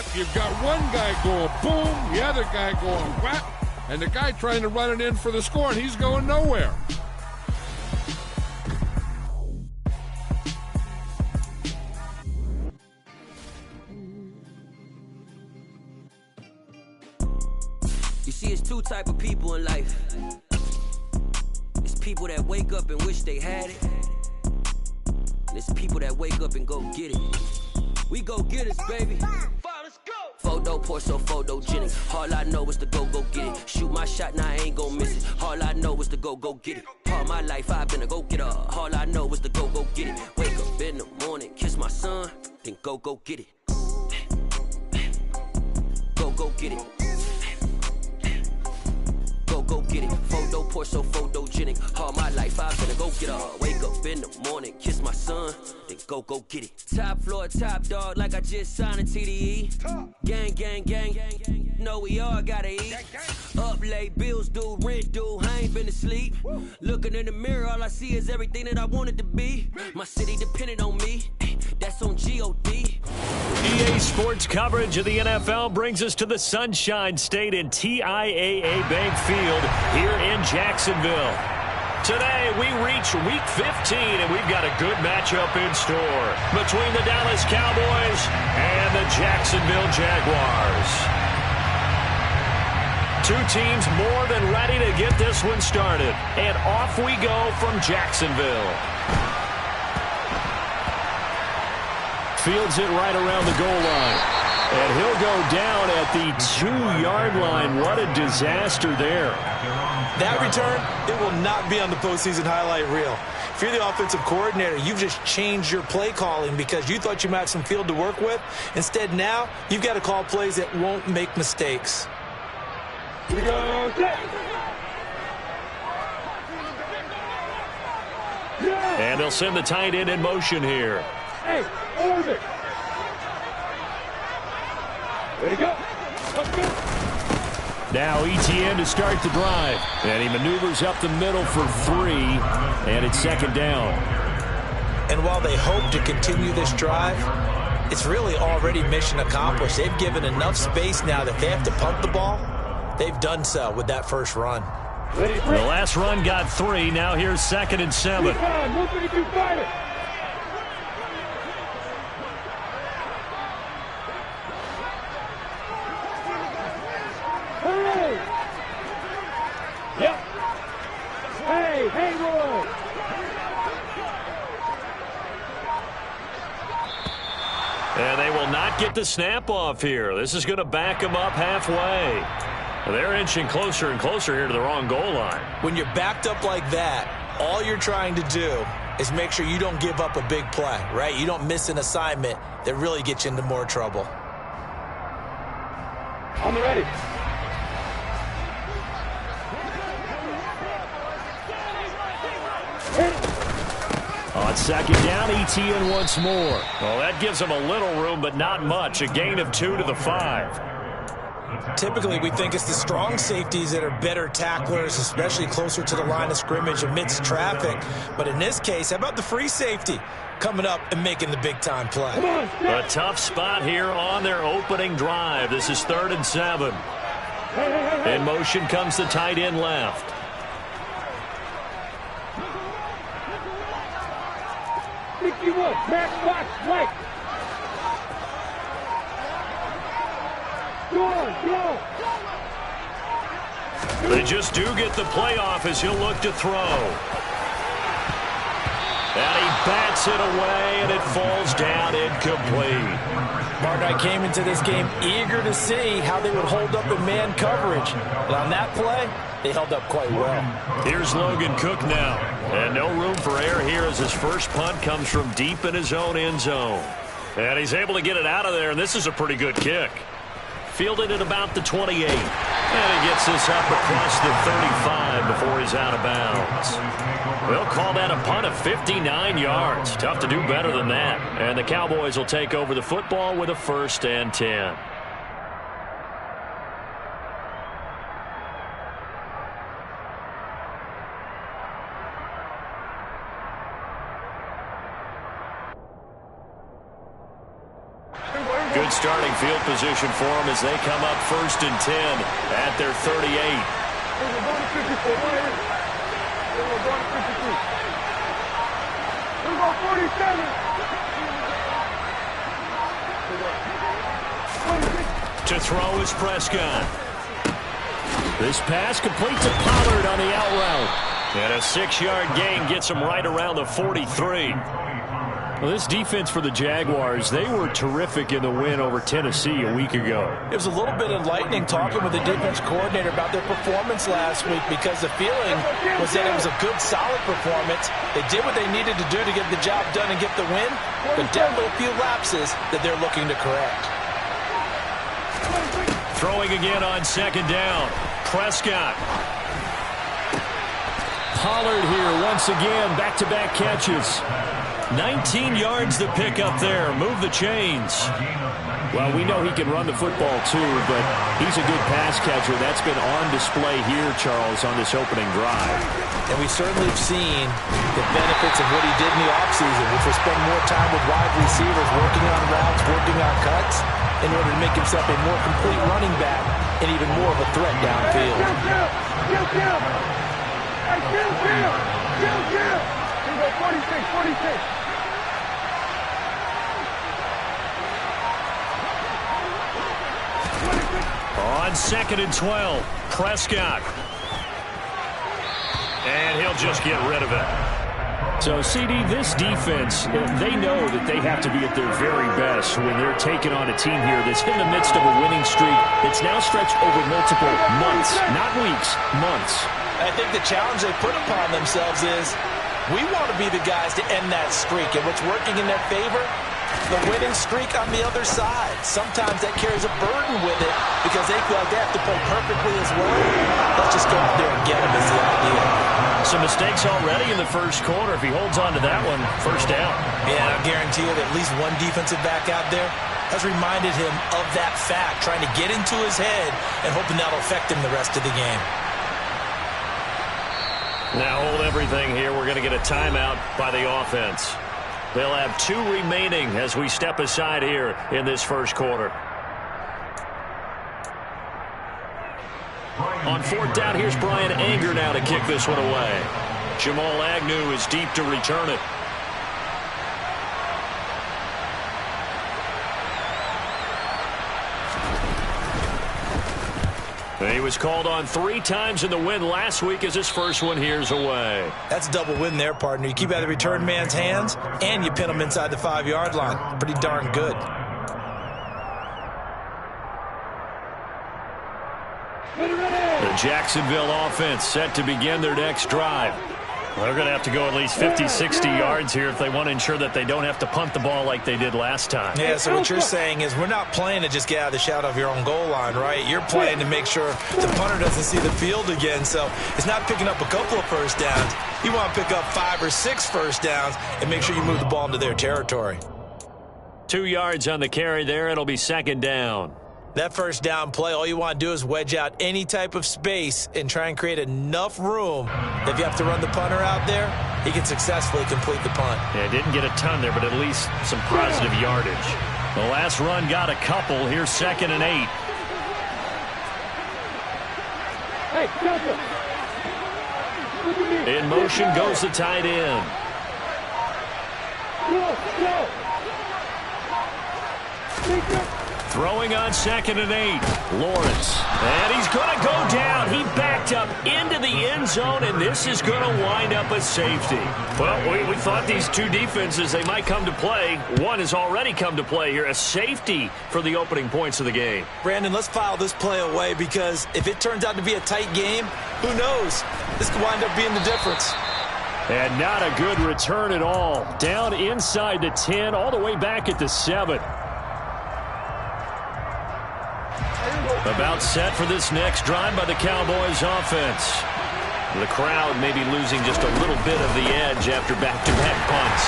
Yep, you've got one guy going boom, the other guy going whap, and the guy trying to run it in for the score, and he's going nowhere. You see, it's two type of people in life. It's people that wake up and wish they had it. And it's people that wake up and go get it. We go get it, baby. Let's go. Photo pour so photogenic. All I know is to go get it. Shoot my shot, now I ain't gon' miss it. All I know is to go get it. All my life I've been a go-getter. All I know is to go get it. Wake up in the morning, kiss my son, then go get it. Go get it. Go get it. Photo pour so photogenic. All my life I've been a go-getter. Wake up in the morning, kiss my son, then go get it. Top floor, top dog, like I just signed a TDE. Gang, gang, gang, gang. Know we all gotta eat. Up late, bills due, rent due, I ain't been asleep. Looking in the mirror, all I see is everything that I wanted to be. My city depended on me. That's on G.O.D. EA Sports coverage of the NFL brings us to the Sunshine State in TIAA Bank Field here in Jacksonville. Today, we reach Week 15, and we've got a good matchup in store between the Dallas Cowboys and the Jacksonville Jaguars. Two teams more than ready to get this one started, and off we go from Jacksonville. Fields it right around the goal line. And he'll go down at the 2-yard line. What a disaster there. That return, it will not be on the postseason highlight reel. If you're the offensive coordinator, you've just changed your play calling because you thought you might have some field to work with. Instead, now, you've got to call plays that won't make mistakes. Here we go. And they'll send the tight end in motion here. Hey, orbit. Way to go. Let's go. Now ETN to start the drive. And he maneuvers up the middle for 3. And it's second down. And while they hope to continue this drive, it's really already mission accomplished. They've given enough space now that they have to pump the ball. They've done so with that first run. The last run got 3. Now here's 2nd and 7. Hey, Roy! And they will not get the snap off here. This is going to back them up halfway. They're inching closer and closer here to the wrong goal line. When you're backed up like that, all you're trying to do is make sure you don't give up a big play, right? You don't miss an assignment that really gets you into more trouble. On the ready. On second down, ETN once more. Well, that gives them a little room, but not much. A gain of 2 to the 5. Typically, we think it's the strong safeties that are better tacklers, especially closer to the line of scrimmage amidst traffic. But in this case, how about the free safety coming up and making the big-time play? A tough spot here on their opening drive. This is 3rd and 7. In motion comes the tight end left. Max box right. Go. They just do get the playoff as he'll look to throw. And he bats it away, and it falls down incomplete. Martin, I came into this game eager to see how they would hold up in man coverage. But on that play, they held up quite well. Here's Logan Cook now. And no room for error here as his first punt comes from deep in his own end zone. And he's able to get it out of there, and this is a pretty good kick. Fielded at about the 28. And he gets this up across the 35 before he's out of bounds. They'll call that a punt of 59 yards. Tough to do better than that. And the Cowboys will take over the football with a 1st and 10. Good Good starting field position for them as they come up 1st and 10 at their 38. To throw is Prescott. This pass complete to Pollard on the out route. And a 6-yard gain gets him right around the 43. Well, this defense for the Jaguars, they were terrific in the win over Tennessee a week ago. It was a little bit enlightening talking with the defense coordinator about their performance last week because the feeling was that it was a good, solid performance. They did what they needed to do to get the job done and get the win, but definitely a few lapses that they're looking to correct. Throwing again on 2nd down. Prescott. Pollard here once again, back-to-back catches. 19 yards to pick up there. Move the chains. Well, we know he can run the football too, but he's a good pass catcher. That's been on display here, Charles, on this opening drive. And we certainly have seen the benefits of what he did in the offseason, which was spend more time with wide receivers, working on routes, working on cuts, in order to make himself a more complete running back and even more of a threat downfield. On 2nd and 12, Prescott. And he'll just get rid of it. So, CD, this defense, they know that they have to be at their very best when they're taking on a team here that's in the midst of a winning streak that's now stretched over multiple months, not weeks, months. I think the challenge they put upon themselves is we want to be the guys to end that streak, and what's working in their favor, the winning streak on the other side. Sometimes that carries a burden with it because they feel like they have to play perfectly as well. Let's just go out there and get them is the idea. Some mistakes already in the first quarter. If he holds on to that one, 1st down. Yeah, I guarantee you that at least one defensive back out there has reminded him of that fact, trying to get into his head and hoping that'll affect him the rest of the game. Now hold everything here. We're going to get a timeout by the offense. They'll have 2 remaining as we step aside here in this first quarter. On 4th down, here's Brian Anger now to kick this one away. Jamal Agnew is deep to return it. And he was called on 3 times in the win last week as his first one here's away. That's a double win there, partner. You keep out of the return man's hands, and you pin him inside the 5-yard line. Pretty darn good. The Jacksonville offense set to begin their next drive. They're going to have to go at least 50, 60 yards here if they want to ensure that they don't have to punt the ball like they did last time. Yeah, so what you're saying is we're not playing to just get out of the shadow of your own goal line, right? You're playing to make sure the punter doesn't see the field again. So it's not picking up a couple of first downs. You want to pick up 5 or 6 first downs and make sure you move the ball into their territory. 2 yards on the carry there. It'll be 2nd down. That first down play, all you want to do is wedge out any type of space and try and create enough room that if you have to run the punter out there, he can successfully complete the punt. Yeah, didn't get a ton there, but at least some positive yardage. The last run got a couple. Here's 2nd and 8. In motion goes the tight end. Throwing on 2nd and 8. Lawrence. And he's going to go down. He backed up into the end zone, and this is going to wind up a safety. Well, we thought these 2 defenses, they might come to play. One has already come to play here. A safety for the opening points of the game. Brandon, let's file this play away because if it turns out to be a tight game, who knows? This could wind up being the difference. And not a good return at all. Down inside the 10, all the way back at the 7. About set for this next drive by the Cowboys offense. The crowd may be losing just a little bit of the edge after back-to-back punts.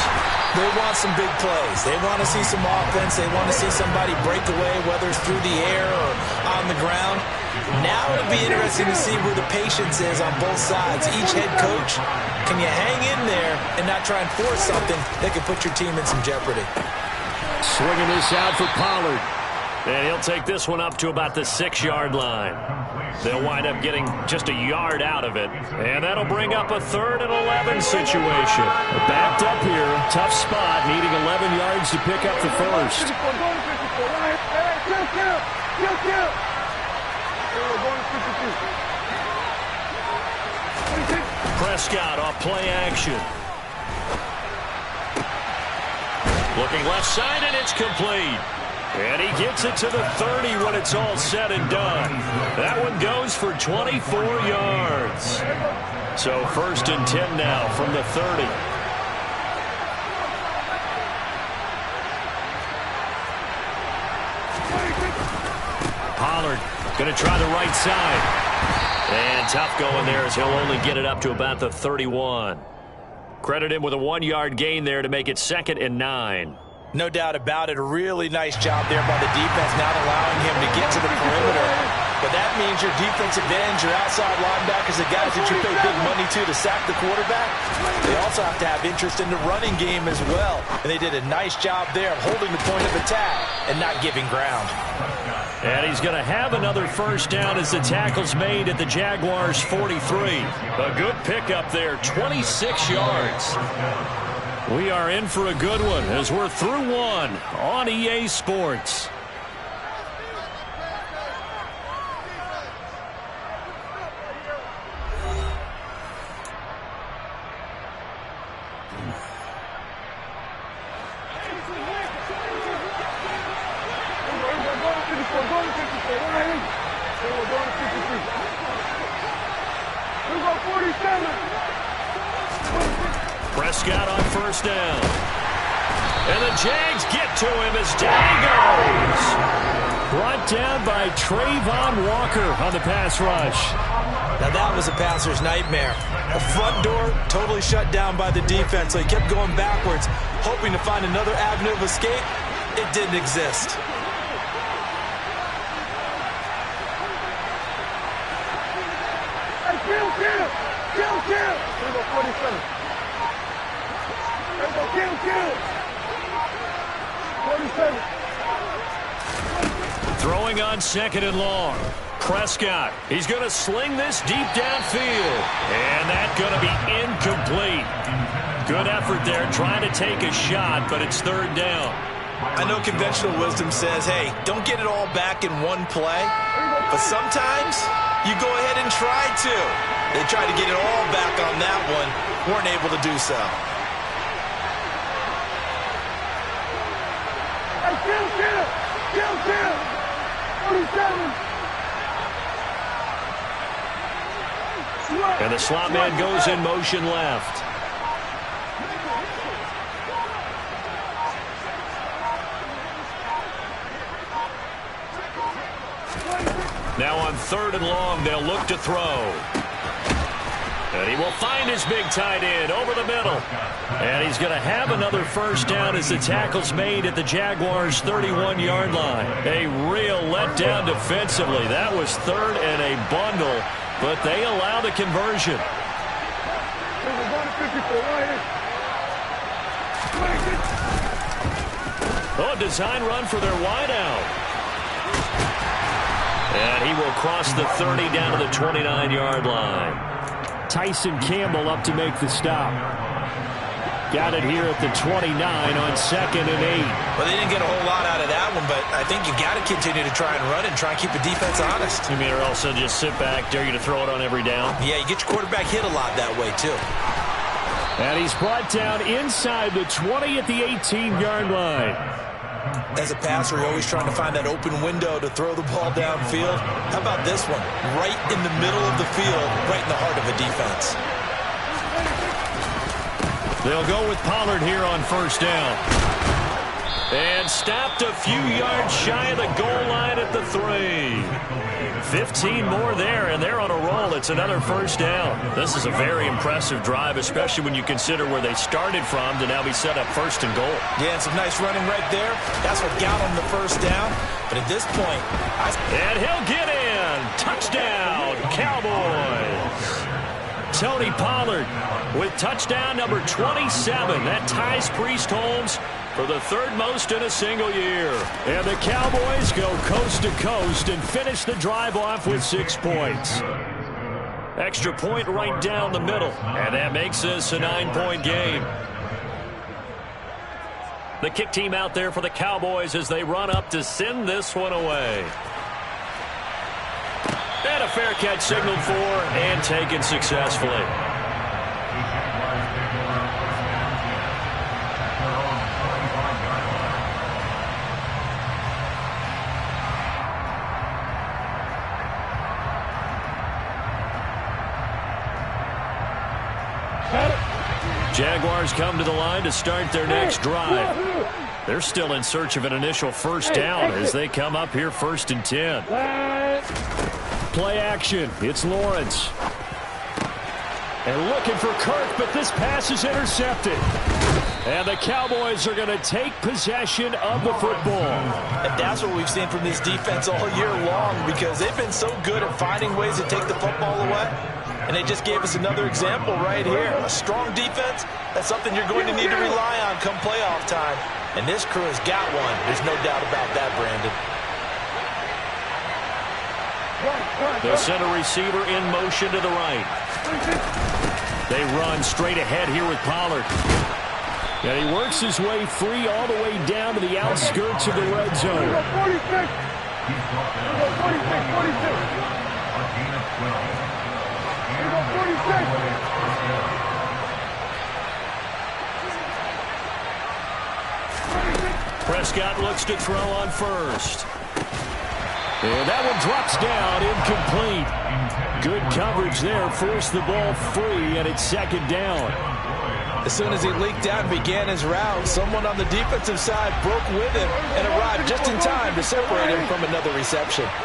They want some big plays. They want to see some offense. They want to see somebody break away, whether it's through the air or on the ground. Now it'll be interesting to see where the patience is on both sides. Each head coach, can you hang in there and not try and force something that could put your team in some jeopardy? Swinging this out for Pollard. And he'll take this one up to about the 6-yard line. They'll wind up getting just a yard out of it. And that'll bring up a 3rd and 11 situation. Backed up here. Tough spot. Needing 11 yards to pick up the first. Prescott off play action. Looking left side, and it's complete. And he gets it to the 30 when it's all said and done. That one goes for 24 yards. So 1st and 10 now from the 30. Pollard going to try the right side. And tough going there as he'll only get it up to about the 31. Credit him with a 1-yard gain there to make it 2nd and 9. No doubt about it. A really nice job there by the defense, not allowing him to get to the perimeter. But that means your defensive ends, your outside linebackers, the guys that you pay big money to sack the quarterback, they also have to have interest in the running game as well. And they did a nice job there of holding the point of attack and not giving ground. And he's going to have another first down as the tackle's made at the Jaguars' 43. A good pickup there, 26 yards. We are in for a good one as we're through one on EA Sports. Prescott on first down. And the Jags get to him as down he goes. Brought down by Trayvon Walker on the pass rush. Now that was a passer's nightmare. The front door totally shut down by the defense, so he kept going backwards, hoping to find another avenue of escape. It didn't exist. Throwing on 2nd and long. Prescott, he's going to sling this deep downfield. And that's going to be incomplete. Good effort there trying to take a shot, but it's 3rd down. I know conventional wisdom says, hey, don't get it all back in one play. But sometimes you go ahead and try to. They tried to get it all back on that one. Weren't able to do so. And the slot man goes in motion left. Now on 3rd and long, they'll look to throw. And he will find his big tight end over the middle. And he's going to have another first down as the tackle's made at the Jaguars' 31-yard line. A real letdown defensively. That was 3rd and a bundle, but they allow the conversion. Oh, design run for their wideout. And he will cross the 30 down to the 29-yard line. Tyson Campbell up to make the stop. Got it here at the 29 on 2nd and 8. Well, they didn't get a whole lot out of that one, but I think you got to continue to try and run and try and keep the defense honest. You mean, or also just sit back, dare you to throw it on every down? Yeah, you get your quarterback hit a lot that way, too. And he's brought down inside the 20 at the 18-yard line. As a passer, you're always trying to find that open window to throw the ball downfield. How about this one? Right in the middle of the field, right in the heart of a defense. They'll go with Pollard here on first down. And stopped a few yards shy of the goal line at the 3. 15 more there, and they're on a roll. It's another first down. This is a very impressive drive, especially when you consider where they started from to now be set up 1st and goal. Yeah, and some nice running right there. That's what got them the first down. But at this point, and he'll get in. Touchdown, Cowboys. Tony Pollard with touchdown number 27. That ties Priest Holmes for the third most in a single year. And the Cowboys go coast to coast and finish the drive off with 6 points. Extra point right down the middle, and that makes this a 9-point game. The kick team out there for the Cowboys as they run up to send this one away. And a fair catch signaled for and taken successfully. Jaguars come to the line to start their next drive. They're still in search of an initial first down as they come up here 1st and 10. Play action. It's Lawrence. And looking for Kirk, but this pass is intercepted. And the Cowboys are going to take possession of the football. And that's what we've seen from this defense all year long, because they've been so good at finding ways to take the football away. And they just gave us another example right here. A strong defense, that's something you're going to need to rely on come playoff time. And this crew has got one. There's no doubt about that, Brandon. The center receiver in motion to the right. They run straight ahead here with Pollard. And he works his way free all the way down to the outskirts of the red zone. 46. 46. Prescott looks to throw on first. And that one drops down, incomplete. Good coverage there, forced the ball free, and it's 2nd down. As soon as he leaked out and began his route, someone on the defensive side broke with him and arrived just in time to separate him from another reception. 47.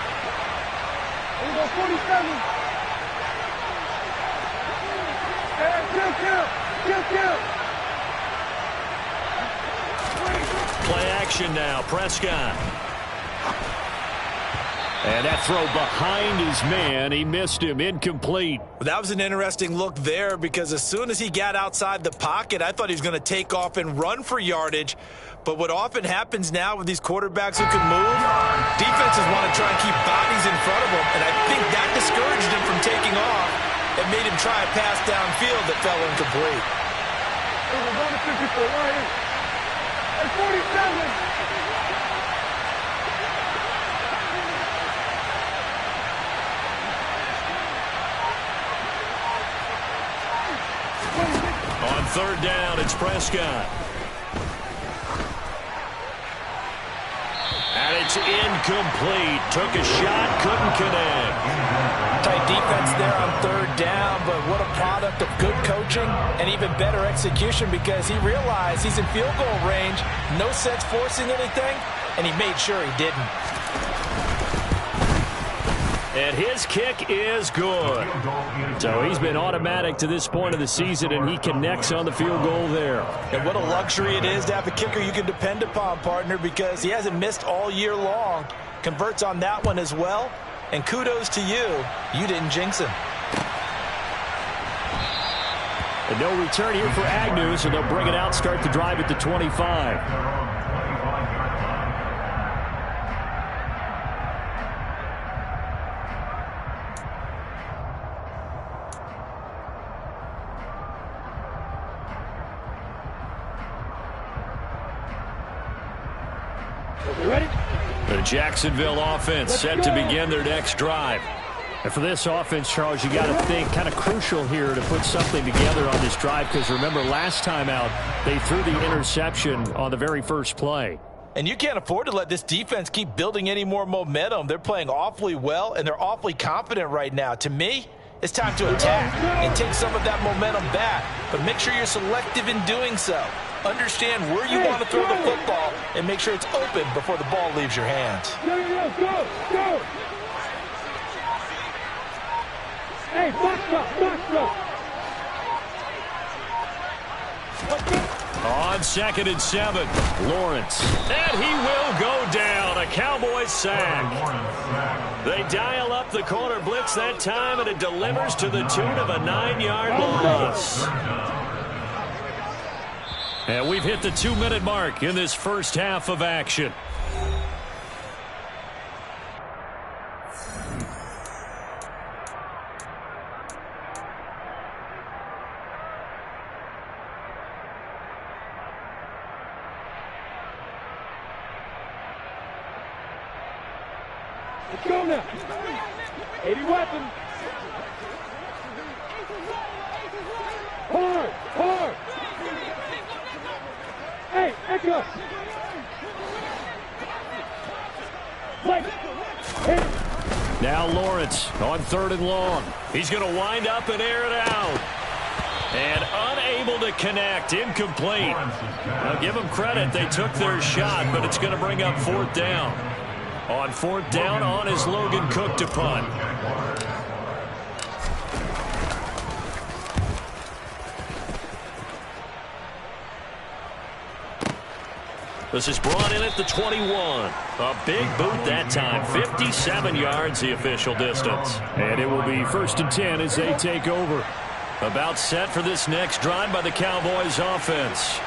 Play action now, Prescott. And that throw behind his man, he missed him, incomplete. That was an interesting look there, because as soon as he got outside the pocket, I thought he was going to take off and run for yardage. But what often happens now with these quarterbacks who can move, defenses want to try and keep bodies in front of them, and I think that discouraged him from taking off and made him try a pass downfield that fell incomplete. 47. On 3rd down, it's Prescott. And it's incomplete. Took a shot, couldn't connect. Tight defense there on 3rd down, but what a product of good coaching and even better execution, because he realized he's in field goal range, no sense forcing anything, and he made sure he didn't. And his kick is good. So he's been automatic to this point of the season, and he connects on the field goal there. And what a luxury it is to have a kicker you can depend upon, partner, because he hasn't missed all year long. Converts on that one as well. And kudos to you. You didn't jinx him. And no return here for Agnew, so they'll bring it out, start the drive at the 25. The Jacksonville offense set to begin their next drive. And for this offense, Charles, you got to think kind of crucial here to put something together on this drive, because remember last time out they threw the interception on the very first play. And you can't afford to let this defense keep building any more momentum. They're playing awfully well, and they're awfully confident right now. To me, it's time to attack and take some of that momentum back. But make sure you're selective in doing so. Understand where you want to throw the football and make sure it's open before the ball leaves your hands. Go. Hey, box up. On 2nd and 7, Lawrence. And he will go down. A Cowboys sack. They dial up the corner blitz that time, and it delivers to the tune of a 9-yard loss. And we've hit the 2-minute mark in this first half of action. Let's go now. 80 weapons. Hard, hard. Hey, echo. Like, hit. Now Lawrence on 3rd and long. He's going to wind up and air it out. And unable to connect. Incomplete. Now give them credit. They took their shot, but it's going to bring up 4th down. On 4th down, on is Logan Cook to punt. This is brought in at the 21. A big boot that time. 57 yards, the official distance. And it will be 1st and 10 as they take over. About set for this next drive by the Cowboys offense.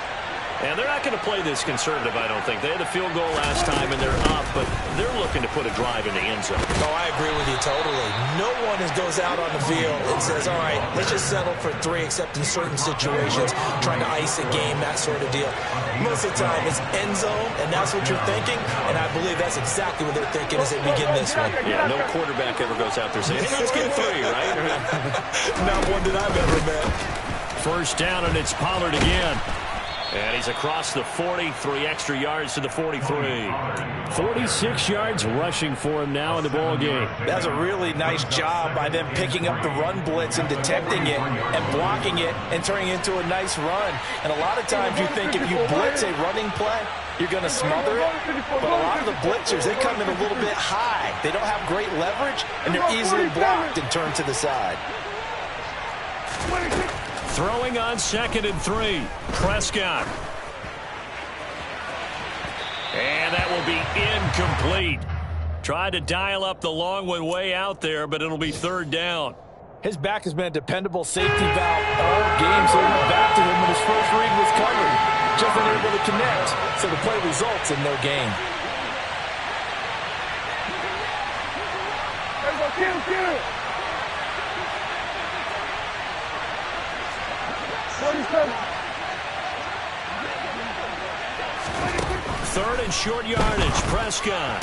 And they're not going to play this conservative, I don't think. They had a field goal last time, and they're up, but they're looking to put a drive in the end zone. Oh, I agree with you totally. No one goes out on the field and says, all right, let's just settle for 3, except in certain situations, trying to ice a game, that sort of deal. Most of the time, it's end zone, and that's what you're thinking, and I believe that's exactly what they're thinking as they begin this one. Yeah, no quarterback ever goes out there saying, hey, let's get 3, right? Not one that I've ever met. 1st down, and it's Pollard again. And he's across the 40, 3 extra yards to the 43. 46 yards rushing for him now in the ball game. That's a really nice job by them picking up the run blitz and detecting it and blocking it and turning it into a nice run. And a lot of times you think if you blitz a running play, you're going to smother it. But a lot of the blitzers, they come in a little bit high. They don't have great leverage, and they're easily blocked and turned to the side. Throwing on 2nd and 3. Prescott. And that will be incomplete. Tried to dial up the long one way out there, but it'll be 3rd down. His back has been a dependable safety valve all game, so he went back to him when his first read was covered. Just unable to connect, so the play results in no gain. Get it. 3rd and short yardage. Prescott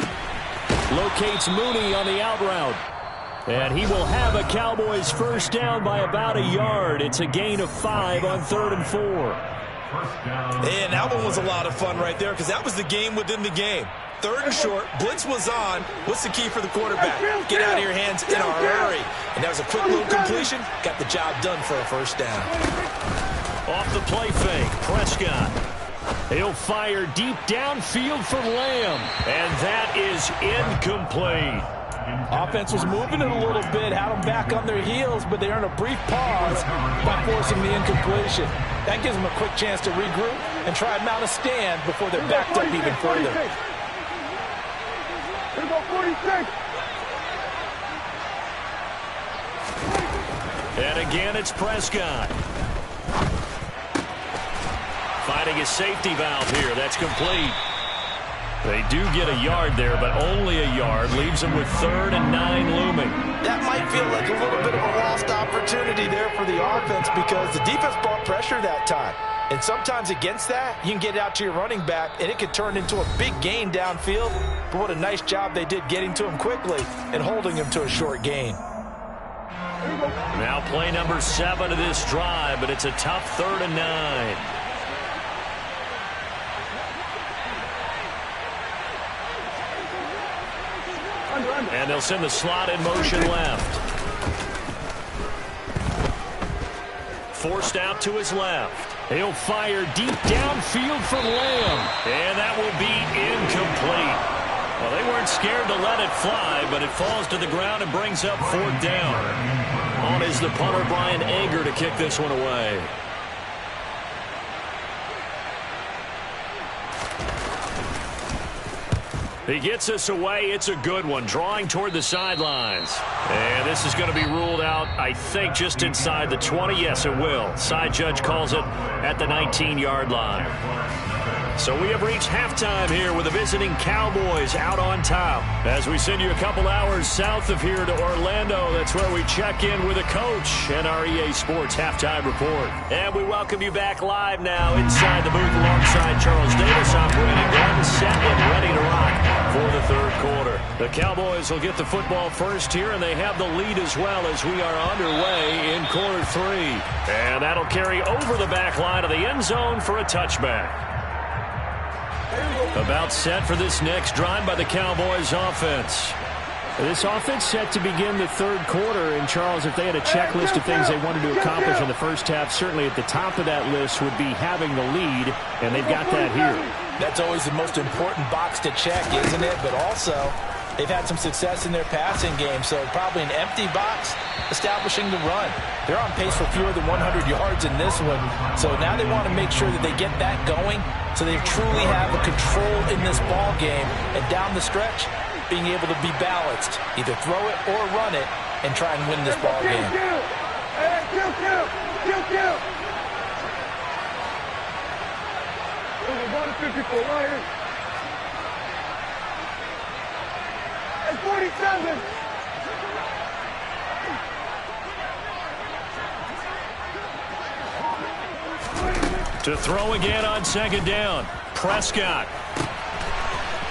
locates Mooney on the out route. And he will have a Cowboys 1st down by about a yard. It's a gain of 5 on 3rd and 4. And that one was a lot of fun right there because that was the game within the game. 3rd and short, blitz was on. What's the key for the quarterback? Get out of your hands in a hurry. And that was a quick little completion. Got the job done for a 1st down. Off the play fake, Prescott. He'll fire deep downfield for Lamb. And that is incomplete. Offense was moving it a little bit, had them back on their heels, but they earned a brief pause by forcing the incompletion. That gives them a quick chance to regroup and try and mount a stand before they're backed up even further. Here go 46. And again, it's Prescott. Finding a safety valve here. That's complete. They do get a yard there, but only a yard. Leaves them with 3rd and 9 looming. That might feel like a little bit of a lost opportunity there for the offense because the defense brought pressure that time. And sometimes against that, you can get out to your running back, and it could turn into a big gain downfield. But what a nice job they did getting to him quickly and holding him to a short gain. Now play number 7 of this drive, but it's a tough 3rd and 9. And they'll send the slot in motion left. Forced out to his left. He'll fire deep downfield for Lamb. And that will be incomplete. Well, they weren't scared to let it fly, but it falls to the ground and brings up 4th down. On is the punter, Brian Anger, to kick this one away. He gets us away. It's a good one, drawing toward the sidelines. And this is going to be ruled out, I think, just inside the 20. Yes, it will. Side judge calls it at the 19-yard line. So we have reached halftime here with the visiting Cowboys out on top. As we send you a couple hours south of here to Orlando, that's where we check in with a coach and our EA Sports Halftime Report. And we welcome you back live now inside the booth alongside Charles Davis, operating one set and ready to rock for the third quarter. The Cowboys will get the football first here, and they have the lead as well as we are underway in quarter three. And that'll carry over the back line of the end zone for a touchback. About set for this next drive by the Cowboys offense. This offense set to begin the third quarter. And, Charles, if they had a checklist of things they wanted to accomplish in the first half, certainly at the top of that list would be having the lead, and they've got that here. That's always the most important box to check, isn't it? But also, they've had some success in their passing game, so probably an empty box establishing the run. They're on pace for fewer than 100 yards in this one, so now they want to make sure that they get that going so they truly have a control in this ball game, and down the stretch, being able to be balanced, either throw it or run it, and try and win this ball game. It's 47. To throw again on second down, Prescott.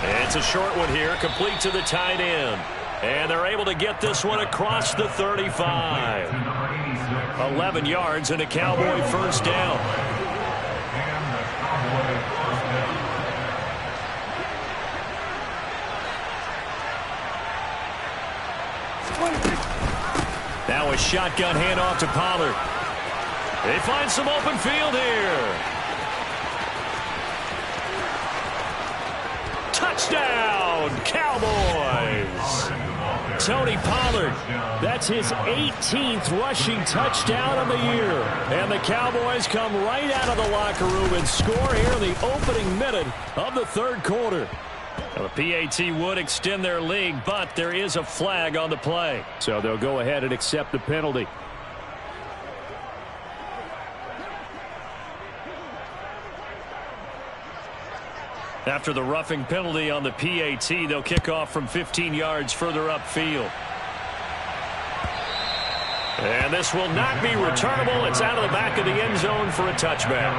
It's a short one here, complete to the tight end. And they're able to get this one across the 35. 11 yards and a Cowboy first down. Now a shotgun handoff to Pollard. They find some open field here. Touchdown, Cowboys. Tony Pollard. That's his 18th rushing touchdown of the year. And the Cowboys come right out of the locker room and score here in the opening minute of the third quarter. Well, the PAT would extend their lead, but there is a flag on the play. So they'll go ahead and accept the penalty. After the roughing penalty on the PAT, they'll kick off from 15 yards further upfield. And this will not be returnable. It's out of the back of the end zone for a touchback.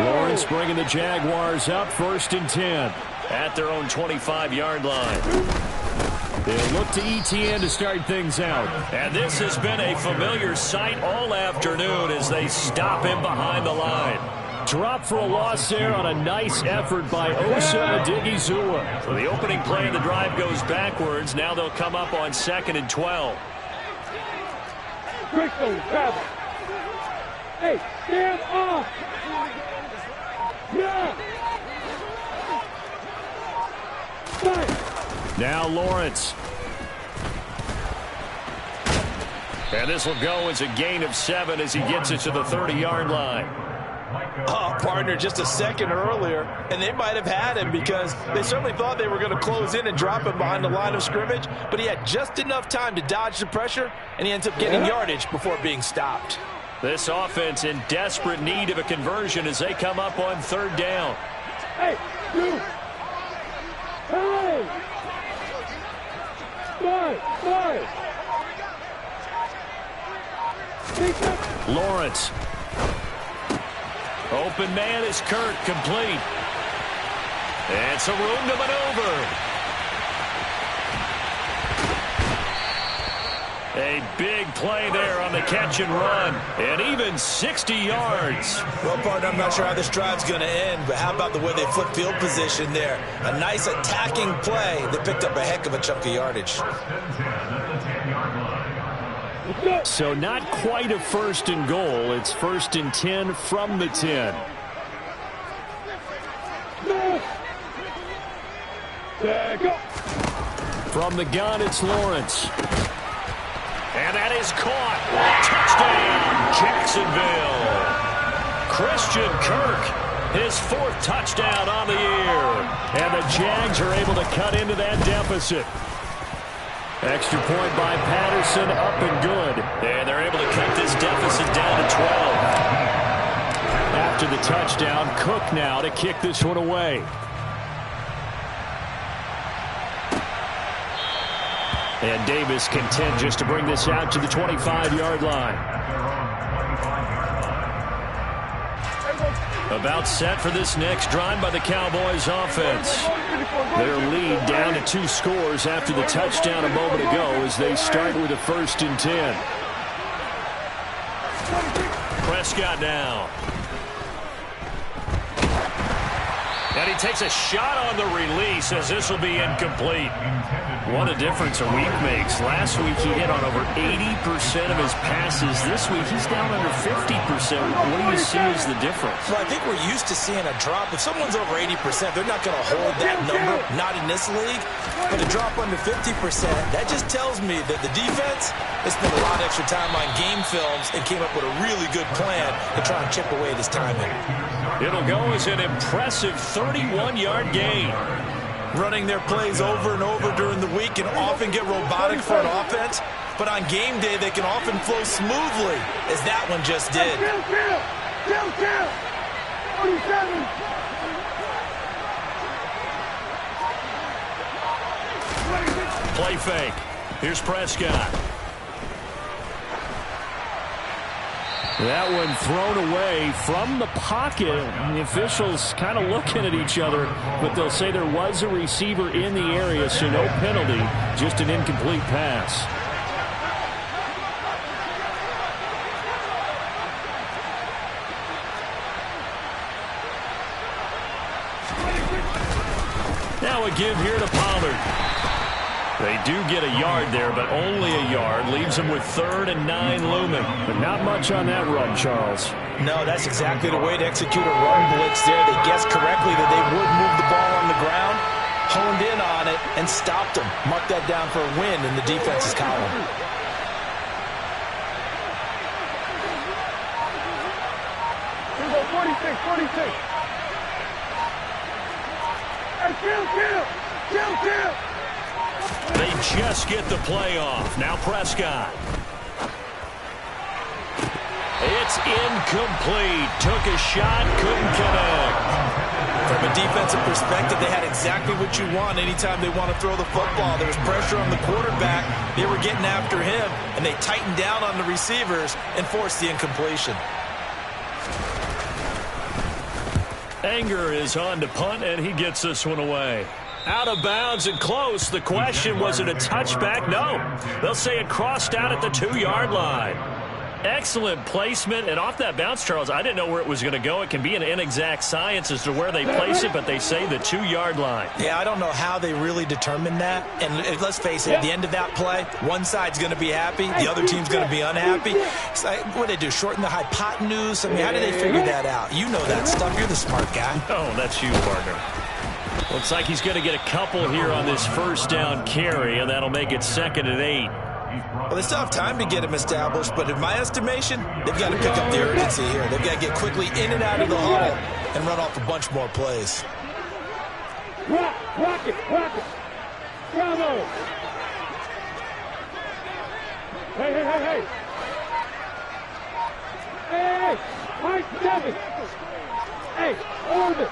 Lawrence bringing the Jaguars up, 1st and 10. At their own 25-yard line. They'll look to ETN to start things out. And this has been a familiar sight all afternoon as they stop him behind the line. Drop for a loss there on a nice effort by Osa Odighizuwa. So the opening play of the drive goes backwards. Now they'll come up on 2nd and 12. Hey, stand off! Yeah! Now Lawrence. And this will go as a gain of 7 as he gets it to the 30-yard line. Oh, partner, just a second earlier, and they might have had him because they certainly thought they were going to close in and drop him behind the line of scrimmage, but he had just enough time to dodge the pressure, and he ends up getting yardage before being stopped. This offense in desperate need of a conversion as they come up on 3rd down. Hey, you! Hey! Five! Lawrence. Open man is Kirk, complete. And some room to maneuver. A big play there on the catch and run. And even 60 yards. Well, partner, I'm not sure how this drive's going to end, but how about the way they flip field position there? A nice attacking play that picked up a heck of a chunk of yardage. So not quite a 1st and goal. It's 1st and 10 from the 10. From the gun, it's Lawrence. And that is caught. Touchdown, Jacksonville. Christian Kirk His 4th touchdown on the year. And the Jags are able to cut into that deficit. Extra point by Patterson, up and good. And they're able to cut this deficit down to 12. After the touchdown, Cook now to kick this one away. And Davis content just to bring this out to the 25-yard line. About set for this next drive by the Cowboys offense. Their lead down to 2 scores after the touchdown a moment ago as they start with a 1st and 10. Prescott now. And he takes a shot on the release as this will be incomplete. What a difference a week makes. Last week he hit on over 80% of his passes. This week he's down under 50%. What do you see as the difference? Well, I think we're used to seeing a drop. If someone's over 80%, they're not going to hold that number, not in this league. But a drop under 50%, that just tells me that the defense has spent a lot of extra time on game films and came up with a really good plan to try and chip away this timing. It'll go as an impressive 31-yard gain. Running their plays over and over during the week can often get robotic for an offense, but on game day they can often flow smoothly, as that one just did. Count! 47! Play fake. Here's Prescott. That one thrown away from the pocket. The officials kind of looking at each other, but they'll say there was a receiver in the area, so no penalty, just an incomplete pass. Now a give here to Pollard. They do get a yard there, but only a yard. Leaves them with 3rd and 9 looming. But not much on that run, Charles. No, that's exactly the way to execute a run blitz there. They guessed correctly that they would move the ball on the ground, honed in on it, and stopped them. Mark that down for a win in the defense's column. Here we go, 46. Hey, kill! They just get the play off. Now Prescott. It's incomplete. Took a shot, couldn't connect. From a defensive perspective, they had exactly what you want anytime they want to throw the football. There was pressure on the quarterback. They were getting after him, and they tightened down on the receivers and forced the incompletion. Anger is on to punt, and he gets this one away. Out of bounds and close. The question, was it a touchback? No. They'll say it crossed out at the 2-yard line. Excellent placement, and off that bounce, Charles, I didn't know where it was going to go. It can be an inexact science as to where they place it, but they say the 2-yard line. Yeah, I don't know how they really determined that. And let's face it, at the end of that play, one side's going to be happy, the other team's going to be unhappy. It's like, what do they do, shorten the hypotenuse? I mean, how do they figure that out? You know that stuff. You're the smart guy. Oh, that's you, partner. Looks like he's going to get a couple here on this 1st down carry, and that'll make it 2nd and 8. Well, they still have time to get him established, but in my estimation, they've got to pick up the urgency here. They've got to get quickly in and out of the huddle and run off a bunch more plays. Rock it. Bravo. Hey. Hey, Mike 7. Hey, hold it.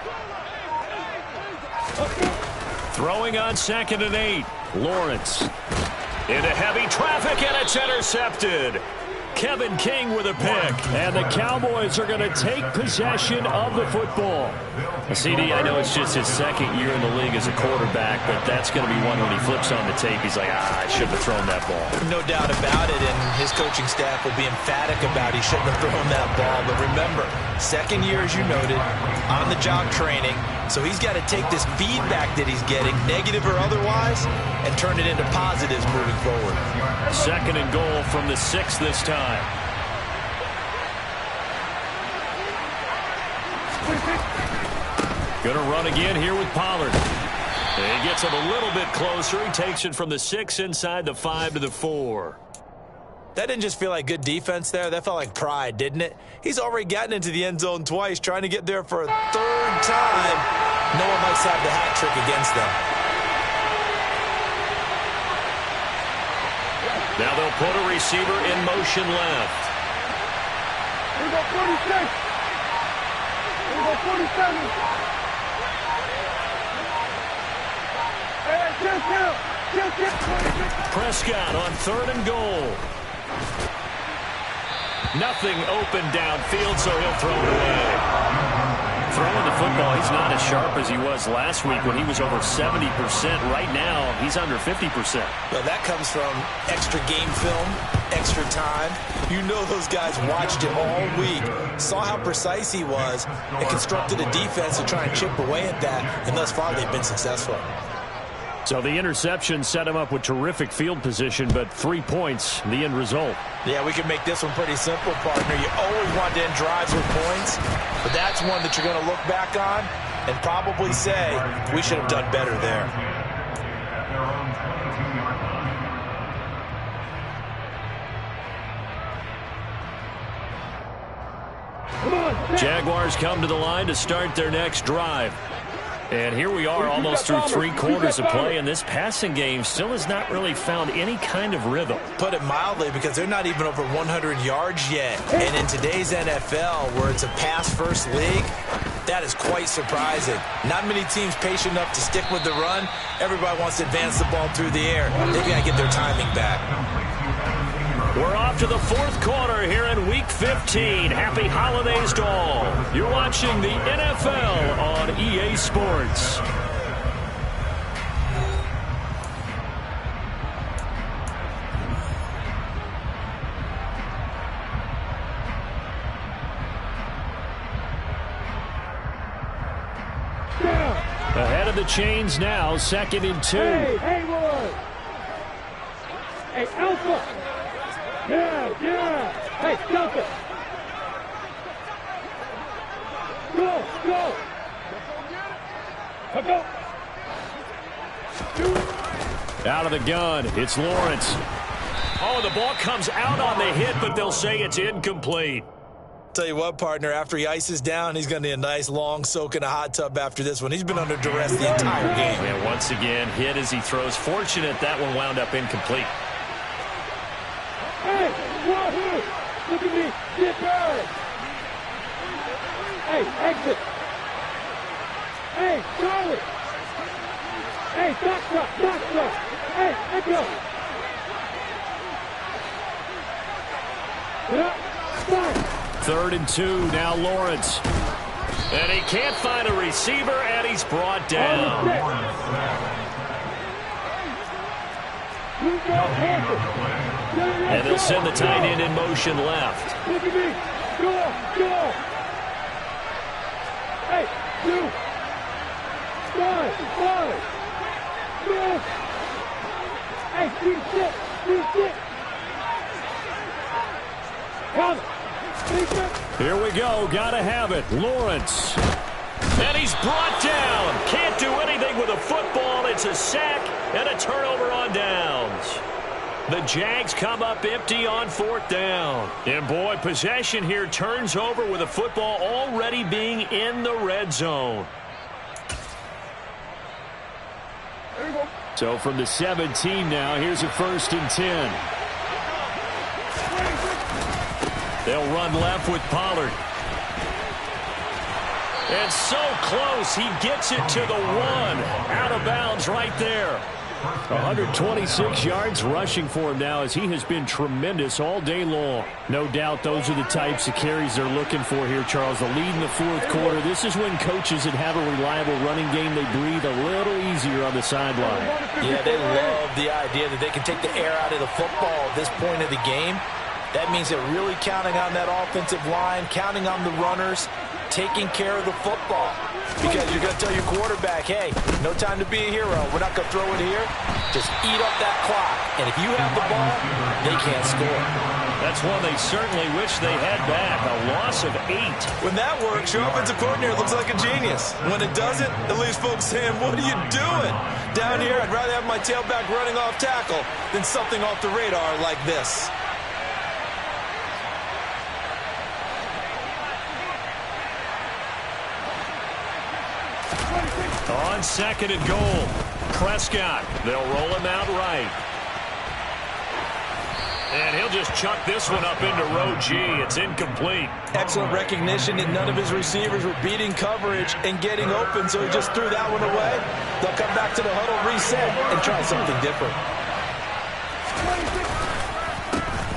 Throwing on 2nd and 8. Lawrence. Into heavy traffic, and it's intercepted. Kevin King with a pick. And the Cowboys are going to take possession of the football. CD, I know it's just his 2nd year in the league as a quarterback, but that's going to be one when he flips on the tape. He's like, I shouldn't have thrown that ball. No doubt about it, and his coaching staff will be emphatic about he shouldn't have thrown that ball. But remember, 2nd year, as you noted, on-the-job training. So he's got to take this feedback that he's getting, negative or otherwise, and turn it into positives moving forward. 2nd and goal from the 6 this time. Going to run again here with Pollard. He gets him a little bit closer. He takes it from the 6 inside the 5 to the 4. That didn't just feel like good defense there. That felt like pride, didn't it? He's already gotten into the end zone twice, trying to get there for a third time. No one likes to have the hat trick against them. Now they'll put a receiver in motion left. Here we go, 46. Here we go, 47. Hey, chill. Prescott on 3rd and goal. Nothing open downfield, so he'll throw it away. Throwing the football, he's not as sharp as he was last week when he was over 70%. Right now, he's under 50%. Well, that comes from extra game film, extra time. You know those guys watched it all week, saw how precise he was, and constructed a defense to try and chip away at that, and thus far they've been successful. So the interception set him up with terrific field position, but 3 points, the end result. Yeah, we can make this one pretty simple, partner. You always want to end drives with points, but that's one that you're going to look back on and probably say, we should have done better there. Jaguars come to the line to start their next drive. And here we are almost through 3 quarters of play, and this passing game still has not really found any kind of rhythm. Put it mildly, because they're not even over 100 yards yet. And in today's NFL, where it's a pass-first league, that is quite surprising. Not many teams patient enough to stick with the run. Everybody wants to advance the ball through the air. They've got to get their timing back. We're off to the 4th quarter here in Week 15. Happy holidays to all. You're watching the NFL on EA Sports. Ahead of the chains now, 2nd and 2. Hey, Haywood. Hey, Alpha. Yeah. Hey, Delta. Go. Out of the gun, it's Lawrence. Oh, the ball comes out on the hit, but they'll say it's incomplete. Tell you what, partner, after he ices down, he's going to need a nice long soak in a hot tub after this one. He's been under duress the entire game. And once again, hit as he throws. Fortunate that one wound up incomplete. Hey, Wahoo! Look at me, get back! Hey, exit! Hey, Charlie! Hey, Doctor! Hey, Echo! Get up! Stop! 3rd and 2, now Lawrence. And he can't find a receiver, and he's brought down. And they'll send the tight end in motion left. Look at me! Go! Hey, 2! 5! Go! Hey, 3-6! Come! Here we go. Gotta have it. Lawrence. And he's brought down. Can't do anything with a football. It's a sack and a turnover on downs. The Jags come up empty on 4th down. And, boy, possession here turns over with a football already being in the red zone. So from the 17 now, here's a 1st and 10. They'll run left with Pollard. And so close, he gets it to the 1. Out of bounds right there. 126 yards rushing for him now, as he has been tremendous all day long. No doubt those are the types of carries they're looking for here, Charles. The lead in the 4th quarter. This is when coaches that have a reliable running game, they breathe a little easier on the sideline. Yeah, they love the idea that they can take the air out of the football at this point of the game. That means they're really counting on that offensive line, counting on the runners, taking care of the football. Because you're going to tell your quarterback, hey, no time to be a hero. We're not going to throw it here. Just eat up that clock. And if you have the ball, they can't score. That's one they certainly wish they had back. A loss of 8. When that works, your offensive coordinator looks like a genius. When it doesn't, it leaves folks saying, what are you doing? Down here, I'd rather have my tailback running off tackle than something off the radar like this. On second and goal, Prescott. They'll roll him out right. And he'll just chuck this one up into row G. It's incomplete. Excellent recognition that none of his receivers were beating coverage and getting open, so he just threw that one away. They'll come back to the huddle, reset, and try something different.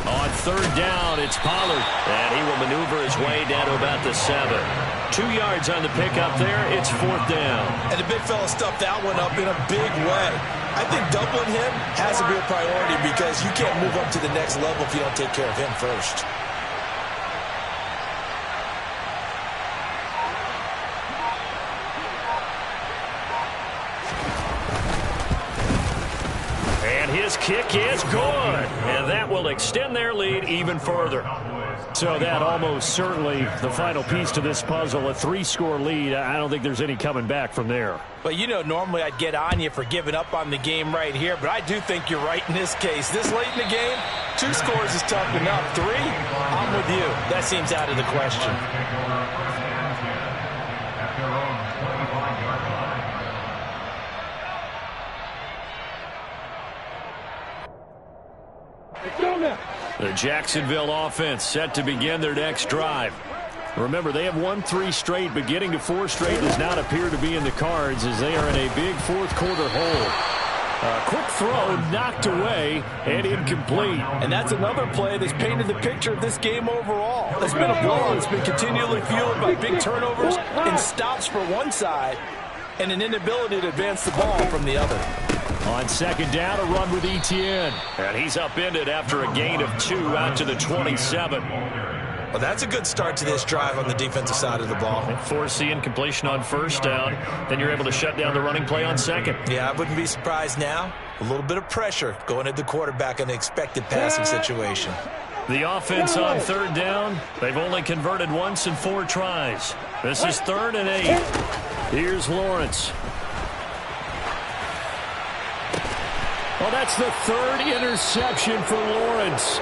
On third down, it's Pollard. And he will maneuver his way down to about the 7. 2 yards on the pickup there. It's fourth down. And the big fella stuffed that one up in a big way. I think doubling him has to be a priority because you can't move up to the next level if you don't take care of him first. And his kick is good. And that will extend their lead even further. So that almost certainly the final piece to this puzzle, a 3-score lead. I don't think there's any coming back from there. But, you know, normally I'd get on you for giving up on the game right here, but I do think you're right in this case. This late in the game, 2 scores is tough enough. 3, I'm with you. That seems out of the question. The Jacksonville offense set to begin their next drive. Remember, they have won 3 straight, but getting to 4 straight does not appear to be in the cards as they are in a big fourth-quarter hole. A quick throw knocked away and incomplete. And that's another play that's painted the picture of this game overall. It's been a blowout. It's been continually fueled by big turnovers and stops for one side and an inability to advance the ball from the other. On second down, a run with Etienne. And he's upended after a gain of 2 out to the 27. Well, that's a good start to this drive on the defensive side of the ball. Force the incompletion on first down. Then you're able to shut down the running play on second. Yeah, I wouldn't be surprised now. A little bit of pressure going at the quarterback in an expected passing situation. The offense on third down, they've only converted once in 4 tries. This is 3rd and 8. Here's Lawrence. Well, that's the 3rd interception for Lawrence.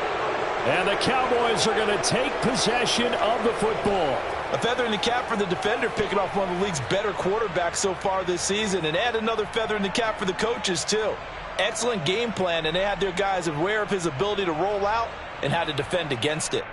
And the Cowboys are going to take possession of the football. A feather in the cap for the defender, picking off one of the league's better quarterbacks so far this season. And add another feather in the cap for the coaches, too. Excellent game plan, and they had their guys aware of his ability to roll out and how to defend against it.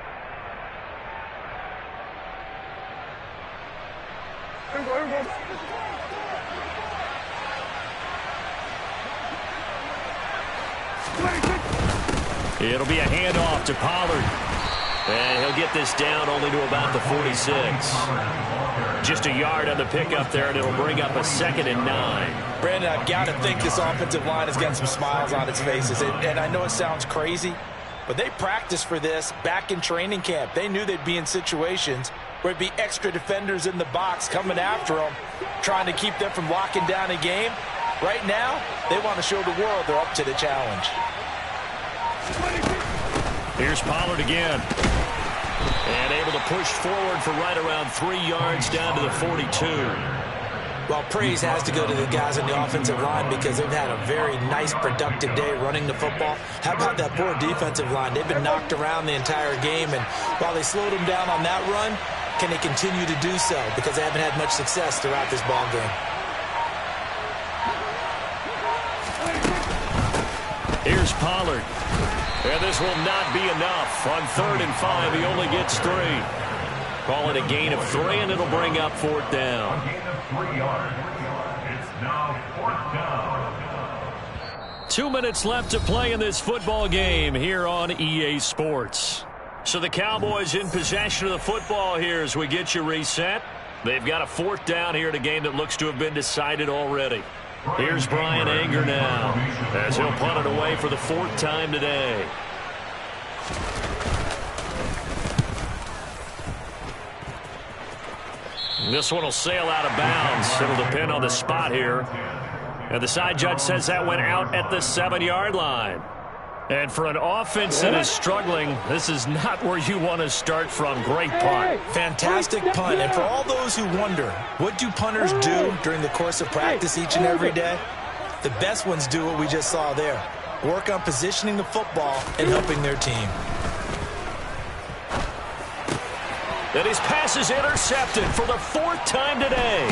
It'll be a handoff to Pollard. And he'll get this down only to about the 46. Just a yard on the pickup there, and it'll bring up a 2nd and 9. Brandon, I've got to think this offensive line has got some smiles on its faces. And I know it sounds crazy, but they practiced for this back in training camp. They knew they'd be in situations where it'd be extra defenders in the box coming after them, trying to keep them from locking down a game. Right now, they want to show the world they're up to the challenge. Here's Pollard again. And able to push forward for right around 3 yards down to the 42. Well, praise has to go to the guys on the offensive line because they've had a very nice, productive day running the football. How about that poor defensive line? They've been knocked around the entire game, and while they slowed them down on that run, can they continue to do so? Because they haven't had much success throughout this ball game. Here's Pollard. And this will not be enough. On 3rd and 5, he only gets 3. Call it a gain of 3, and it'll bring up 4th down. A gain of 3 yards. It's now 4th down. 2 minutes left to play in this football game here on EA Sports. So the Cowboys in possession of the football here as we get you reset. They've got a 4th down here in a game that looks to have been decided already. Here's Brian Anger now as he'll punt it away for the 4th time today. This one will sail out of bounds. It'll depend on the spot here. And the side judge says that went out at the 7-yard line. And for an offense that is struggling, this is not where you want to start from. Great punt. Fantastic punt. And for all those who wonder, what do punters do during the course of practice each and every day? The best ones do what we just saw there. Work on positioning the football and helping their team. And his pass is intercepted for the 4th time today.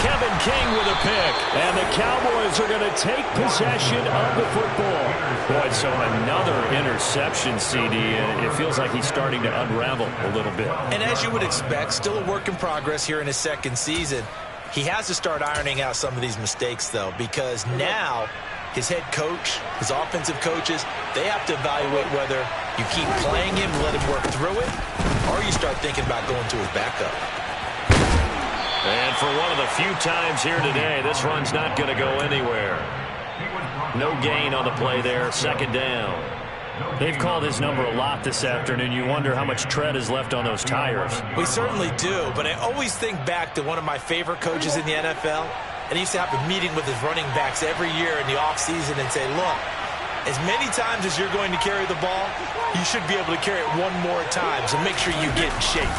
Kevin King with a pick. And the Cowboys are going to take possession of the football. Boy, so another interception, CD, and it feels like he's starting to unravel a little bit. And as you would expect, still a work in progress here in his second season. He has to start ironing out some of these mistakes, though, because now his head coach, his offensive coaches, they have to evaluate whether you keep playing him, let him work through it, or you start thinking about going to his backup. And for one of the few times here today, this run's not going to go anywhere. No gain on the play there, second down. They've called his number a lot this afternoon. You wonder how much tread is left on those tires. We certainly do, but I always think back to one of my favorite coaches in the NFL, and he used to have a meeting with his running backs every year in the offseason and say, look, as many times as you're going to carry the ball, you should be able to carry it one more time, so make sure you get in shape.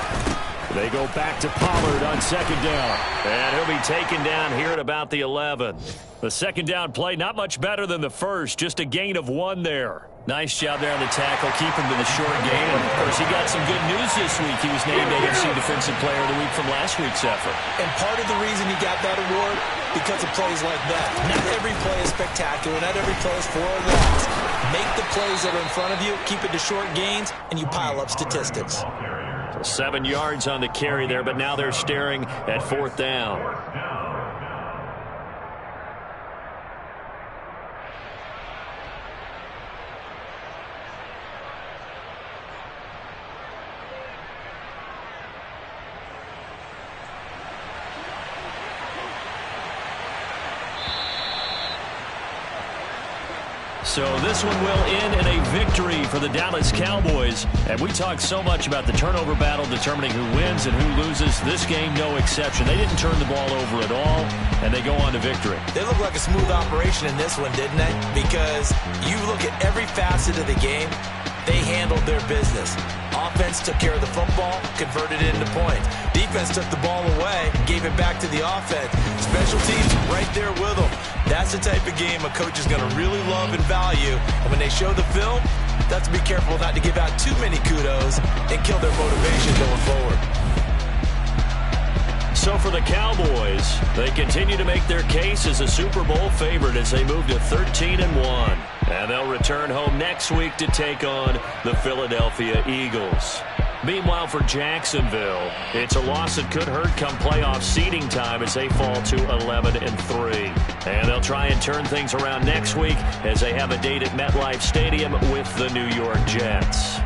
They go back to Pollard on second down. And he'll be taken down here at about the 11. The second down play, not much better than the first, just a gain of 1 there. Nice job there on the tackle, keep him to the short gain. And, of course, he got some good news this week. He was named AFC Defensive Player of the Week from last week's effort. And part of the reason he got that award, because of plays like that. Not every play is spectacular. Not every play is for a loss. Make the plays that are in front of you, keep it to short gains, and you pile up statistics. 7 yards on the carry there, but now they're staring at fourth down. So this one will end in a victory for the Dallas Cowboys. And we talked so much about the turnover battle determining who wins and who loses. This game, no exception. They didn't turn the ball over at all, and they go on to victory. They look like a smooth operation in this one, didn't they? Because you look at every facet of the game, they handled their business. Offense took care of the football, converted it into points. Defense took the ball away, gave it back to the offense. Special teams right there with them. That's the type of game a coach is going to really love and value. And when they show the film, they have to be careful not to give out too many kudos and kill their motivation going forward. So for the Cowboys, they continue to make their case as a Super Bowl favorite as they move to 13-1. And they'll return home next week to take on the Philadelphia Eagles. Meanwhile, for Jacksonville, it's a loss that could hurt come playoff seeding time as they fall to 11-3. And they'll try and turn things around next week as they have a date at MetLife Stadium with the New York Jets.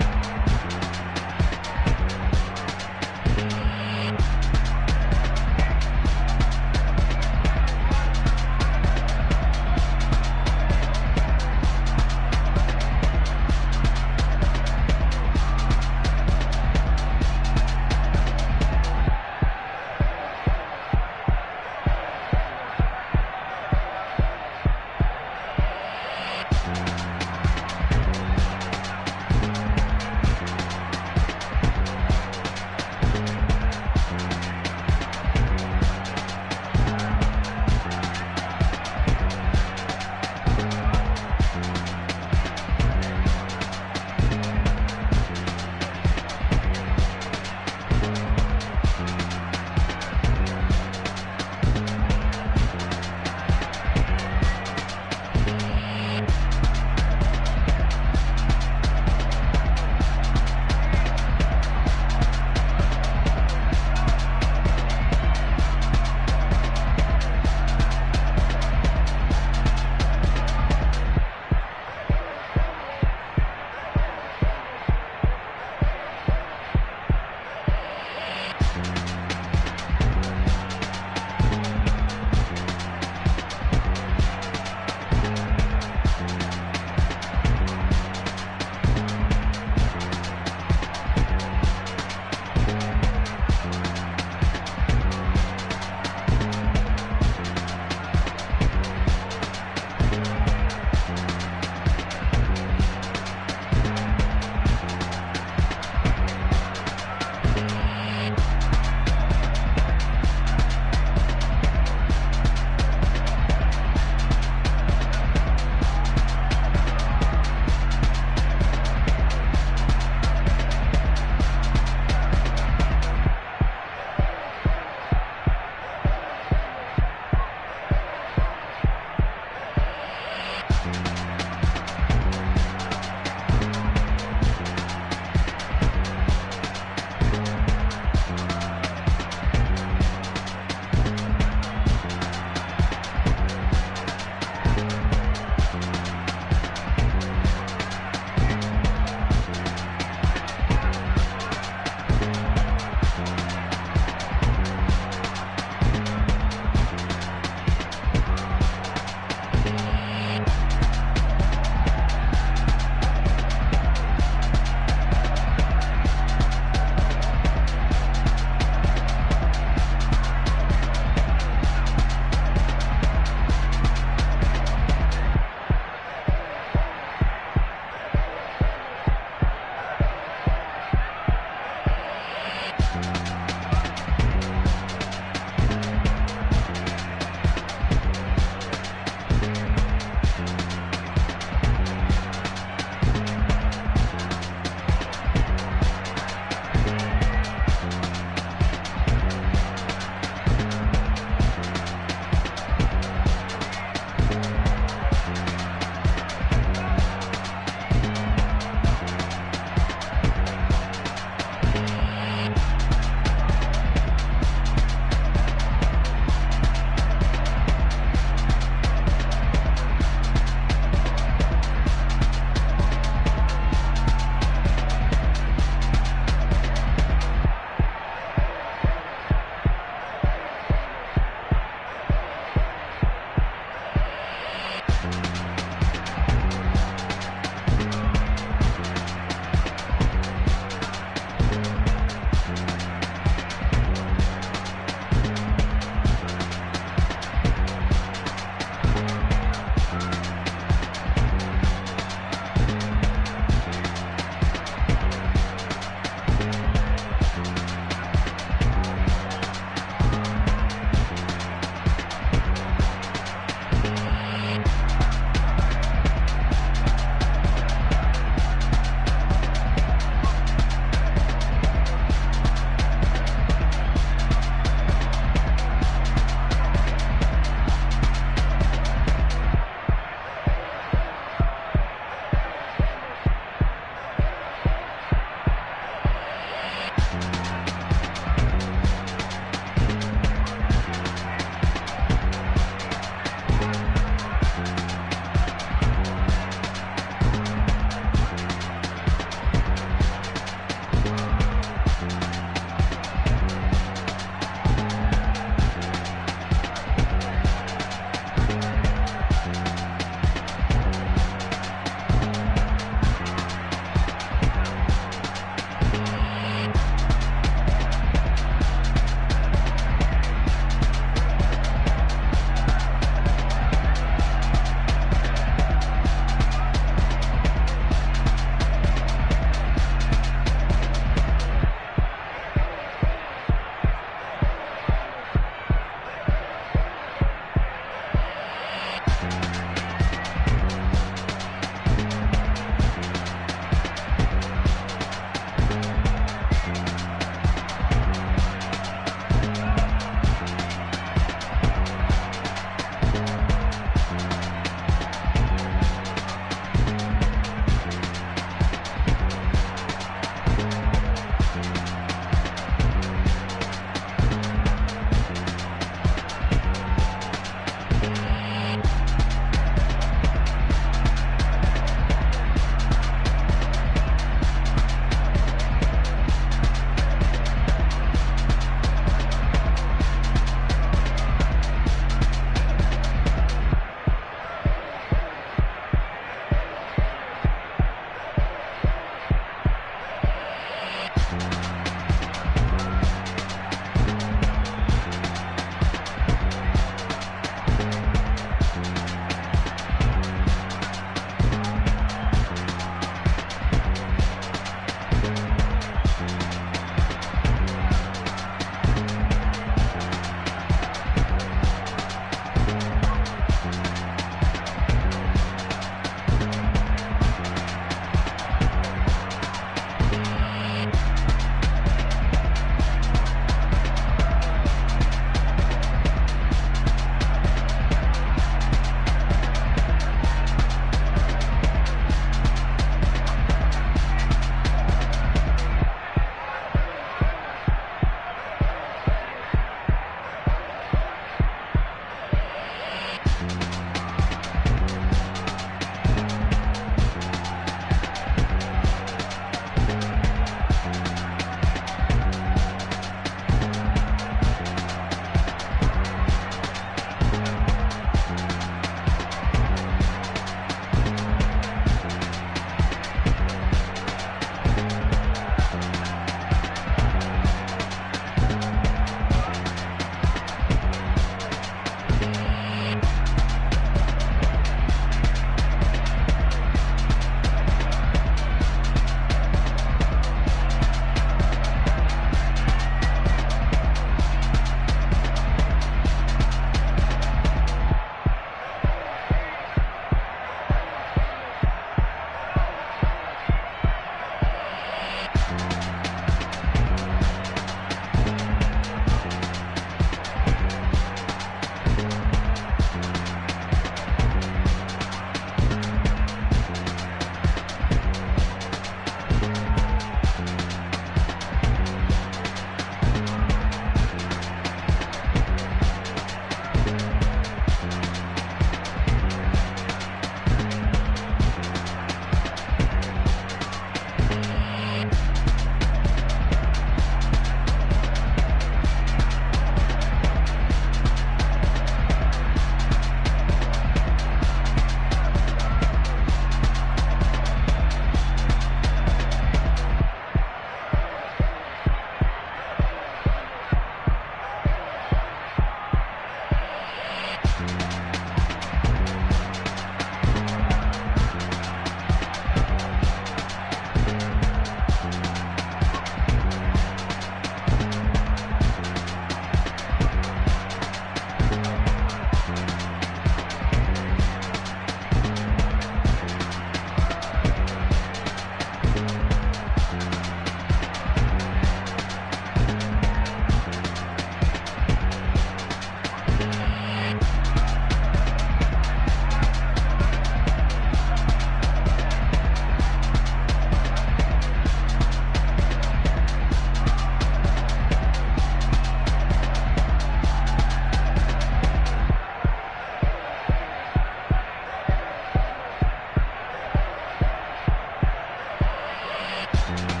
it.